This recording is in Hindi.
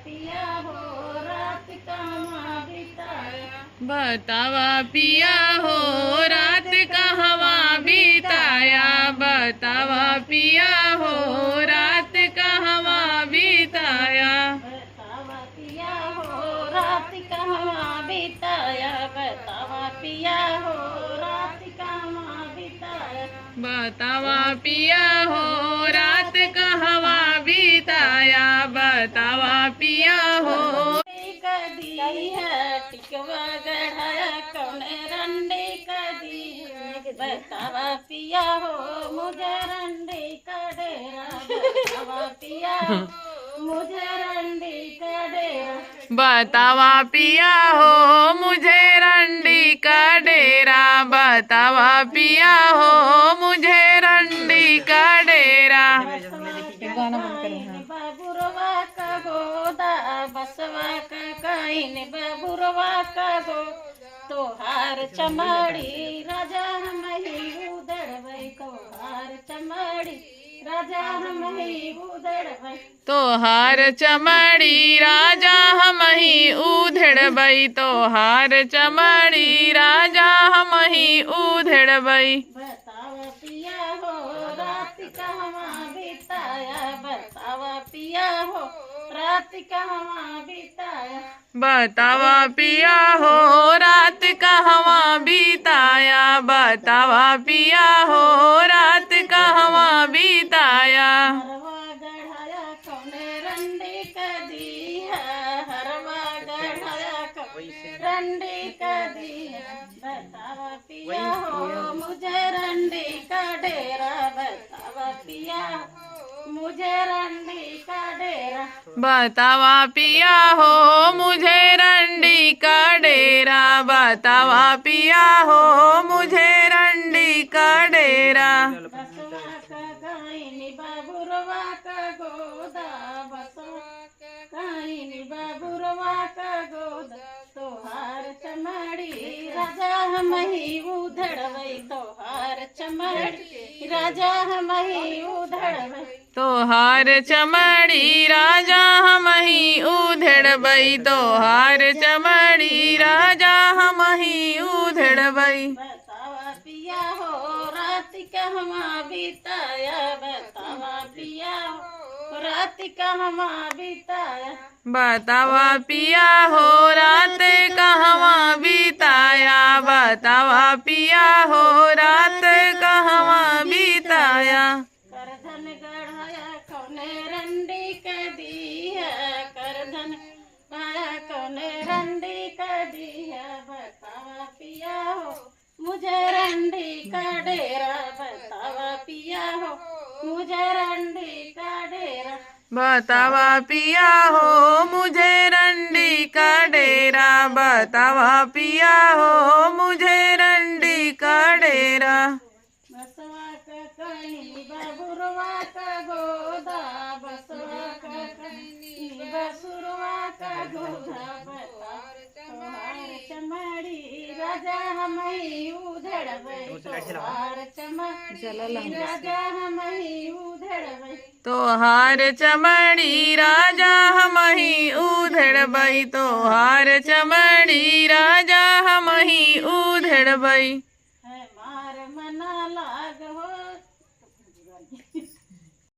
पिया हो रात कहवा बिताया। बतावा पिया हो रात कहवा बिताया। बतावा पिया हो रात कहवा बिताया। बतावा पिया हो रात कहवा बिताया। बतावा पिया हो रात कहवा बिताया। बतावा पिया हो रात कहवा बिताया। बतावा पिया हो कदी है टिकवा गढ़ाया कौन रंडे कदी। बतावा पिया हो मुझे रंडे का डेरा। बतावा पिया हो मुझे रंडे का डेरा। बतावा पिया हो मुझे रंडी का डेरा। बतावा पिया हो मुझे रंडी का डेरा। बाबुरवा का गोदा बसवा का काइन बाबुरवा का गो। तोहार चमड़ी राजा हम ही उधड़बै। तोहार चमड़ी राजा हम ही उधड़बै। तोहार चमड़ी राजा हम ही उधड़बै। तोहार चमड़ी राजा हम ही उधड़बै। बतावा पिया हो रात कहवा बिताया। बतावा पिया हो रात कहवा बिताया। बतावा पिया हो रात कहवा बिताया। बतावा पिया हो रात कहवा बिताया। हरवा गढ़ाया कौने रंडी कदी है। हरवा गढ़ाया कौने रंडी कदी है। बतावा पिया हो मुझे रंडी का डेरा। बतावा पिया मुझे रंडी का डेरा। बतावा पिया हो मुझे रंडी का डेरा। बतावा पिया हो मुझे रंडी का डेरा। बसवा का गायनी बाबुरवा का गोदा। बसवा गायनी बाबुरवा का गोदा। तोहार चमड़ी राजा हम ही उधड़बै। तोहार चमड़ी राजा हम ही उधड़बै। तोहार चमड़ी राजा हम ही उधड़बै। तोहार चमड़ी राजा हम ही उधड़बै। बतावा पिया हो रात कहवा बिताया। बतावा पिया हो रात कहवा बिताया। बतावा पिया हो रात कहवा बिताया। बतावा पिया हो रात कहवा बिताया। करधन गढ़ाया कौने रंडी कदी है। करधन गढ़ाया कौने रंडी कदी है। बतावा पिया हो मुझे रंडी का डेरा। बतावा पिया हो मुझे रंडी का डेरा। बतावा पिया हो मुझे रंडी का डेरा। बतावा पिया हो मुझे रंडी का डेरा। बसवा का कहीं बाबुरवा का गोदा। बसवा का कहीं बसुरवा का गोदा। तोहार चमड़ी राजा हम ही उधड़बै। तोहार चमड़ी राजा हम ही उधड़बै। तोहार चमड़ी राजा हम ही उधड़बै। तोहार चमड़ी राजा हम ही उधड़बै।